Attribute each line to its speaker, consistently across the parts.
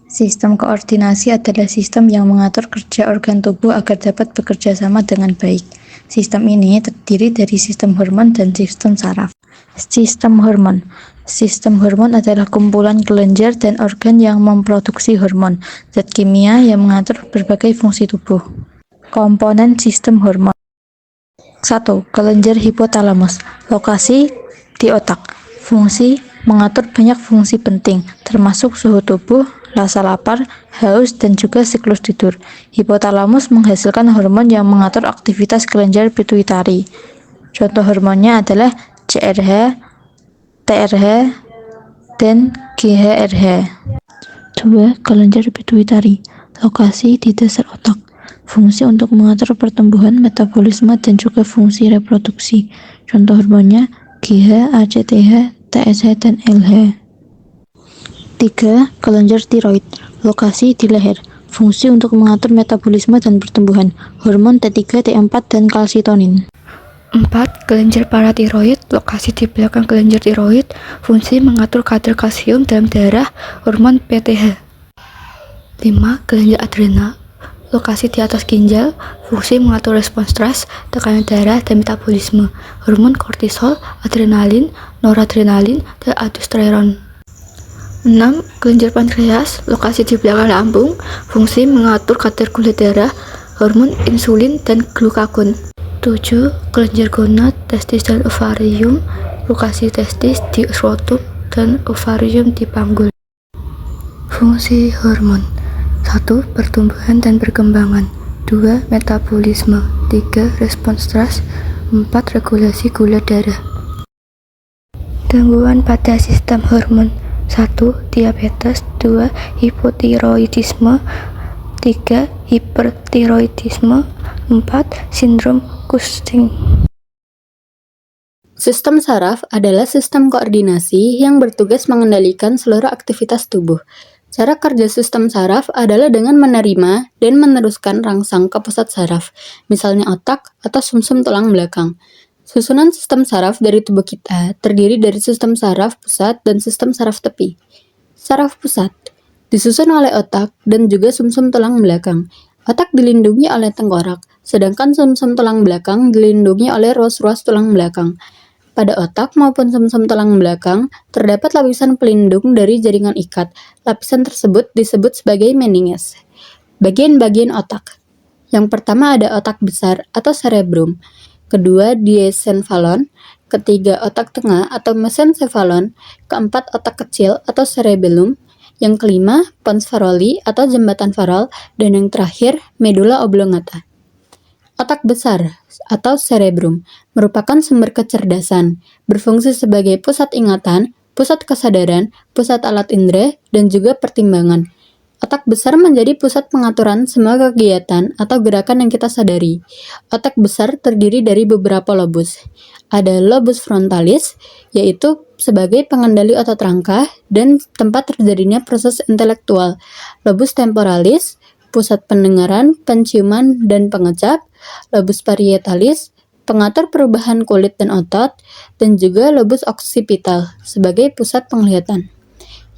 Speaker 1: Sistem koordinasi adalah sistem yang mengatur kerja organ tubuh agar dapat bekerja sama dengan baik. Sistem ini terdiri dari sistem hormon dan sistem saraf. Sistem hormon. Sistem hormon adalah kumpulan kelenjar dan organ yang memproduksi hormon, zat kimia yang mengatur berbagai fungsi tubuh. Komponen sistem hormon. 1. Kelenjar hipotalamus. Lokasi di otak. Fungsi mengatur banyak fungsi penting, termasuk suhu tubuh, rasa lapar, haus, dan juga siklus tidur. Hipotalamus menghasilkan hormon yang mengatur aktivitas kelenjar pituitari. Contoh hormonnya adalah CRH, TRH, dan GHRH. 2. Kelenjar pituitari. Lokasi di dasar otak. Fungsi untuk mengatur pertumbuhan, metabolisme, dan juga fungsi reproduksi. Contoh hormonnya GH, ACTH, TSH, dan LH. 3. Kelenjar tiroid. Lokasi di leher. Fungsi untuk mengatur metabolisme dan pertumbuhan. Hormon T3, T4, dan kalsitonin. 4. Kelenjar paratiroid. Lokasi di belakang kelenjar tiroid. Fungsi mengatur kadar kalsium dalam darah. Hormon PTH. 5. Kelenjar adrenal. Lokasi di atas ginjal. Fungsi mengatur respons stres, tekanan darah, dan metabolisme. Hormon kortisol, adrenalin, noradrenalin, dan aldosteron. 6. Kelenjar pankreas. Lokasi di belakang lambung. Fungsi mengatur kadar gula darah, hormon insulin, dan glukagon. 7. Kelenjar gonad, testis, dan ovarium. Lokasi testis di skrotum dan ovarium di panggul. Fungsi hormon. 1. Pertumbuhan dan perkembangan. 2. Metabolisme. 3. Respons stres. 4. Regulasi gula darah. Gangguan pada sistem hormon. 1. Diabetes. 2. Hipotiroidisme. 3. Hipertiroidisme. 4. Sindrom Cushing.
Speaker 2: Sistem saraf adalah sistem koordinasi yang bertugas mengendalikan seluruh aktivitas tubuh. Cara kerja sistem saraf adalah dengan menerima dan meneruskan rangsang ke pusat saraf, misalnya otak atau sumsum tulang belakang. Susunan sistem saraf dari tubuh kita terdiri dari sistem saraf pusat dan sistem saraf tepi. Saraf pusat disusun oleh otak dan juga sumsum tulang belakang. Otak dilindungi oleh tengkorak, sedangkan sumsum tulang belakang dilindungi oleh ruas-ruas tulang belakang. Pada otak maupun sumsum tulang belakang, terdapat lapisan pelindung dari jaringan ikat. Lapisan tersebut disebut sebagai meninges. Bagian-bagian otak. Yang pertama ada otak besar atau cerebrum. Kedua, diencephalon. Ketiga, otak tengah atau mesencephalon. Keempat, otak kecil atau cerebellum. Yang kelima, pons Farolli atau jembatan Farol. Dan yang terakhir, medulla oblongata. Otak besar atau cerebrum merupakan sumber kecerdasan, berfungsi sebagai pusat ingatan, pusat kesadaran, pusat alat indera, dan juga pertimbangan. Otak besar menjadi pusat pengaturan semua kegiatan atau gerakan yang kita sadari. Otak besar terdiri dari beberapa lobus. Ada lobus frontalis, yaitu sebagai pengendali otot rangka dan tempat terjadinya proses intelektual. Lobus temporalis, pusat pendengaran, penciuman, dan pengecap. Lobus parietalis, pengatur perubahan kulit dan otot, dan juga lobus occipital sebagai pusat penglihatan.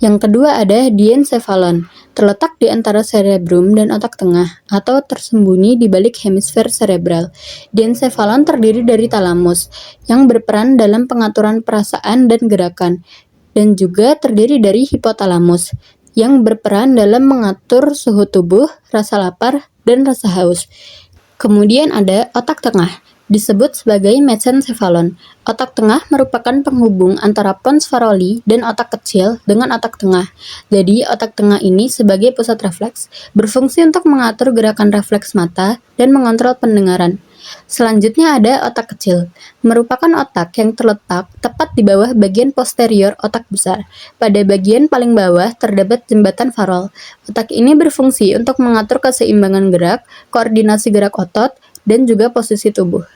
Speaker 2: Yang kedua ada diencephalon, terletak di antara cerebrum dan otak tengah atau tersembunyi di balik hemisfer cerebral. Diencephalon terdiri dari talamus yang berperan dalam pengaturan perasaan dan gerakan, dan juga terdiri dari hipotalamus yang berperan dalam mengatur suhu tubuh, rasa lapar, dan rasa haus. Kemudian ada otak tengah, disebut sebagai mesencephalon. Otak tengah merupakan penghubung antara pons Farolli dan otak kecil dengan otak tengah. Jadi, otak tengah ini sebagai pusat refleks, berfungsi untuk mengatur gerakan refleks mata dan mengontrol pendengaran. Selanjutnya ada otak kecil, merupakan otak yang terletak tepat di bawah bagian posterior otak besar. Pada bagian paling bawah terdapat jembatan Farol. Otak ini berfungsi untuk mengatur keseimbangan gerak, koordinasi gerak otot, dan juga posisi tubuh.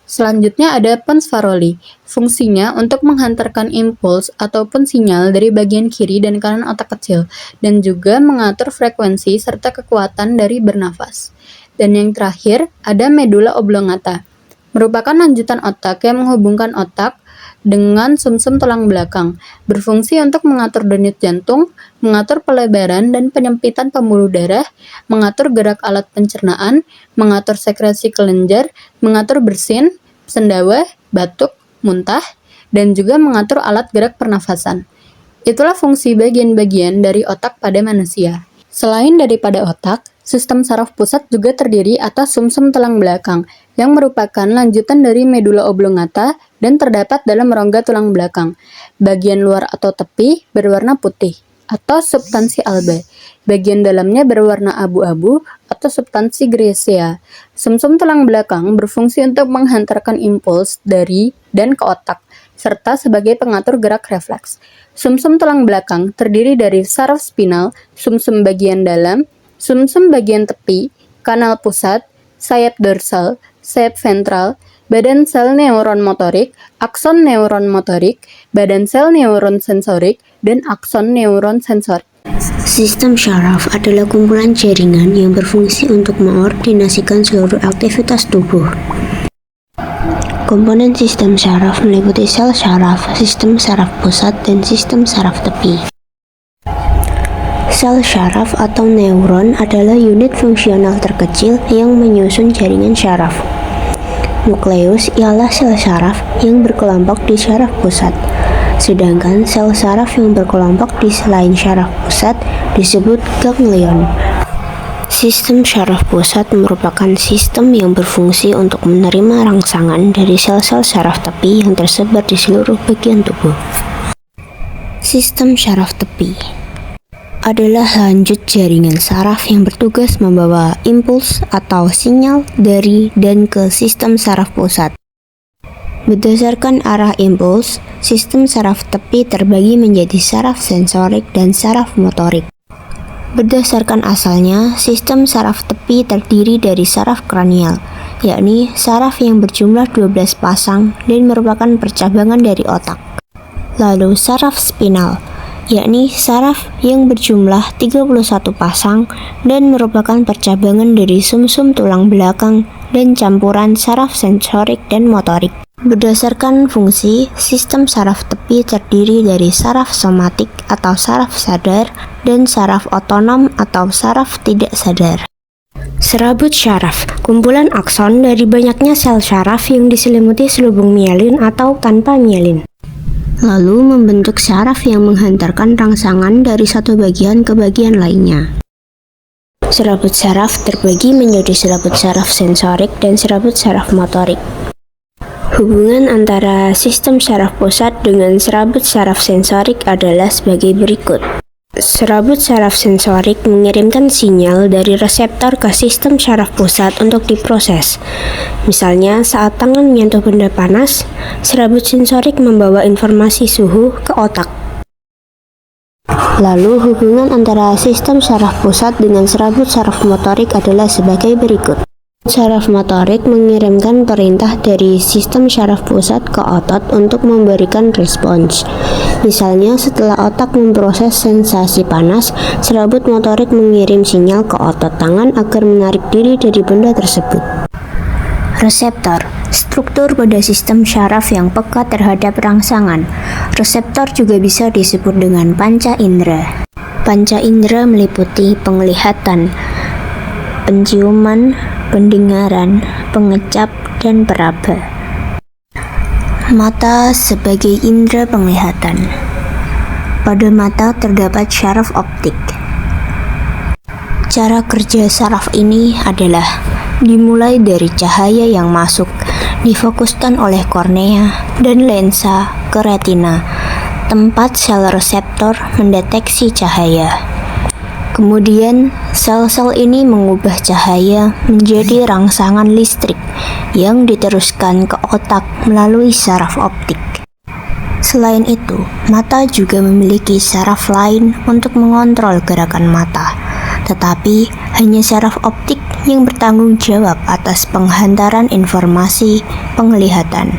Speaker 2: Selanjutnya ada pons Farolli. Fungsinya untuk menghantarkan impuls ataupun sinyal dari bagian kiri dan kanan otak kecil, dan juga mengatur frekuensi serta kekuatan dari bernafas. Dan yang terakhir ada medulla oblongata, merupakan lanjutan otak yang menghubungkan otak dengan sumsum tulang belakang, berfungsi untuk mengatur denyut jantung, mengatur pelebaran dan penyempitan pembuluh darah, mengatur gerak alat pencernaan, mengatur sekresi kelenjar, mengatur bersin, sendawa, batuk, muntah, dan juga mengatur alat gerak pernafasan. Itulah fungsi bagian-bagian dari otak pada manusia. Selain daripada otak, sistem saraf pusat juga terdiri atas sumsum tulang belakang, yang merupakan lanjutan dari medula oblongata dan terdapat dalam rongga tulang belakang. Bagian luar atau tepi berwarna putih atau substansi alba. Bagian dalamnya berwarna abu-abu atau substansi grisea. Sumsum tulang belakang berfungsi untuk menghantarkan impuls dari dan ke otak, serta sebagai pengatur gerak refleks. Sumsum tulang belakang terdiri dari saraf spinal, sumsum bagian dalam, sumsum bagian tepi, kanal pusat, sayap dorsal, sayap ventral, badan sel neuron motorik, akson neuron motorik, badan sel neuron sensorik, dan akson neuron sensorik.
Speaker 3: Sistem syaraf adalah kumpulan jaringan yang berfungsi untuk mengordinasikan seluruh aktivitas tubuh. Komponen sistem syaraf meliputi sel syaraf, sistem saraf pusat, dan sistem saraf tepi. Sel syaraf atau neuron adalah unit fungsional terkecil yang menyusun jaringan syaraf. Nukleus ialah sel syaraf yang berkelompok di syaraf pusat, sedangkan sel syaraf yang berkelompok di selain syaraf pusat disebut ganglion. Sistem syaraf pusat merupakan sistem yang berfungsi untuk menerima rangsangan dari sel-sel syaraf tepi yang tersebar di seluruh bagian tubuh. Sistem syaraf tepi adalah lanjut jaringan saraf yang bertugas membawa impuls atau sinyal dari dan ke sistem saraf pusat. Berdasarkan arah impuls, sistem saraf tepi terbagi menjadi saraf sensorik dan saraf motorik. Berdasarkan asalnya, sistem saraf tepi terdiri dari saraf kranial, yakni saraf yang berjumlah 12 pasang dan merupakan percabangan dari otak. Lalu saraf spinal, yakni saraf yang berjumlah 31 pasang dan merupakan percabangan dari sumsum tulang belakang dan campuran saraf sensorik dan motorik. Berdasarkan fungsi, sistem saraf tepi terdiri dari saraf somatik atau saraf sadar dan saraf otonom atau saraf tidak sadar. Serabut syaraf, kumpulan akson dari banyaknya sel syaraf yang diselimuti selubung mielin atau tanpa mielin, lalu membentuk saraf yang menghantarkan rangsangan dari satu bagian ke bagian lainnya. Serabut saraf terbagi menjadi serabut saraf sensorik dan serabut saraf motorik. Hubungan antara sistem saraf pusat dengan serabut saraf sensorik adalah sebagai berikut. Serabut saraf sensorik mengirimkan sinyal dari reseptor ke sistem saraf pusat untuk diproses. Misalnya, saat tangan menyentuh benda panas, serabut sensorik membawa informasi suhu ke otak. Lalu, hubungan antara sistem saraf pusat dengan serabut saraf motorik adalah sebagai berikut. Saraf motorik mengirimkan perintah dari sistem saraf pusat ke otot untuk memberikan respons. Misalnya, setelah otak memproses sensasi panas, serabut motorik mengirim sinyal ke otot tangan agar menarik diri dari benda tersebut. Reseptor, struktur pada sistem syaraf yang peka terhadap rangsangan. Reseptor juga bisa disebut dengan panca indera. Panca indera meliputi penglihatan, penciuman, pendengaran, pengecap, dan peraba. Mata sebagai indera penglihatan. Pada mata terdapat syaraf optik. Cara kerja saraf ini adalah dimulai dari cahaya yang masuk, difokuskan oleh kornea dan lensa ke retina, tempat sel reseptor mendeteksi cahaya. Kemudian, sel-sel ini mengubah cahaya menjadi rangsangan listrik yang diteruskan ke otak melalui saraf optik. Selain itu, mata juga memiliki saraf lain untuk mengontrol gerakan mata, tetapi hanya saraf optik yang bertanggung jawab atas penghantaran informasi penglihatan.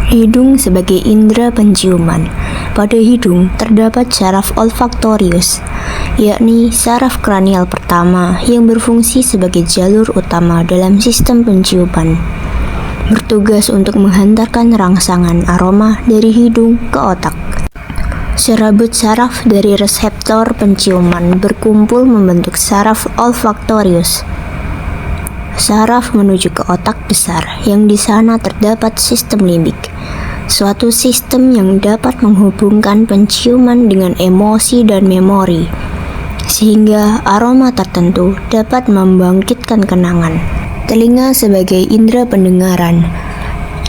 Speaker 3: Hidung sebagai indera penciuman. Pada hidung terdapat saraf olfaktorius, yakni saraf kranial pertama yang berfungsi sebagai jalur utama dalam sistem penciuman. bertugas untuk menghantarkan rangsangan aroma dari hidung ke otak. Serabut saraf dari reseptor penciuman berkumpul membentuk saraf olfaktorius. Saraf menuju ke otak besar yang di sana terdapat sistem limbik, suatu sistem yang dapat menghubungkan penciuman dengan emosi dan memori, sehingga aroma tertentu dapat membangkitkan kenangan. Telinga sebagai indera pendengaran.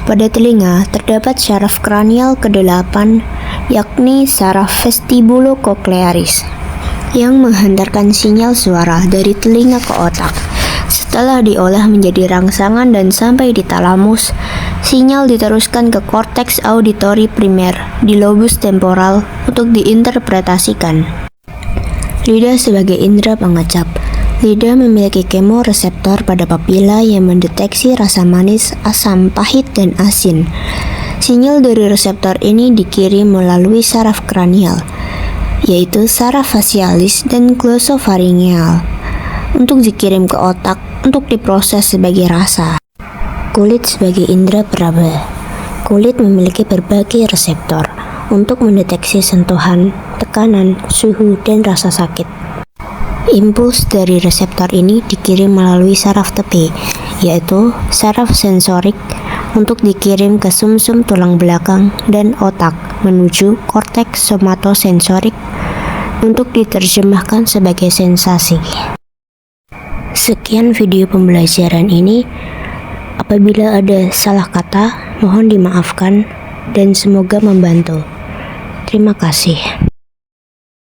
Speaker 3: Pada telinga terdapat syaraf kranial ke-8, yakni saraf vestibulokoklearis, yang menghantarkan sinyal suara dari telinga ke otak. Setelah diolah menjadi rangsangan dan sampai di talamus, sinyal diteruskan ke korteks auditori primer di lobus temporal untuk diinterpretasikan. Lidah sebagai indera pengecap. Lidah memiliki kemoreseptor pada papila yang mendeteksi rasa manis, asam, pahit, dan asin. Sinyal dari reseptor ini dikirim melalui saraf kranial, yaitu saraf facialis dan glosofaringeal, untuk dikirim ke otak untuk diproses sebagai rasa. Kulit sebagai indera peraba. Kulit memiliki berbagai reseptor untuk mendeteksi sentuhan, tekanan, suhu, dan rasa sakit. Impuls dari reseptor ini dikirim melalui saraf tepi, yaitu saraf sensorik, untuk dikirim ke sumsum tulang belakang dan otak menuju korteks somatosensorik untuk diterjemahkan sebagai sensasi. Sekian video pembelajaran ini. Apabila ada salah kata, mohon dimaafkan dan semoga membantu. Terima kasih.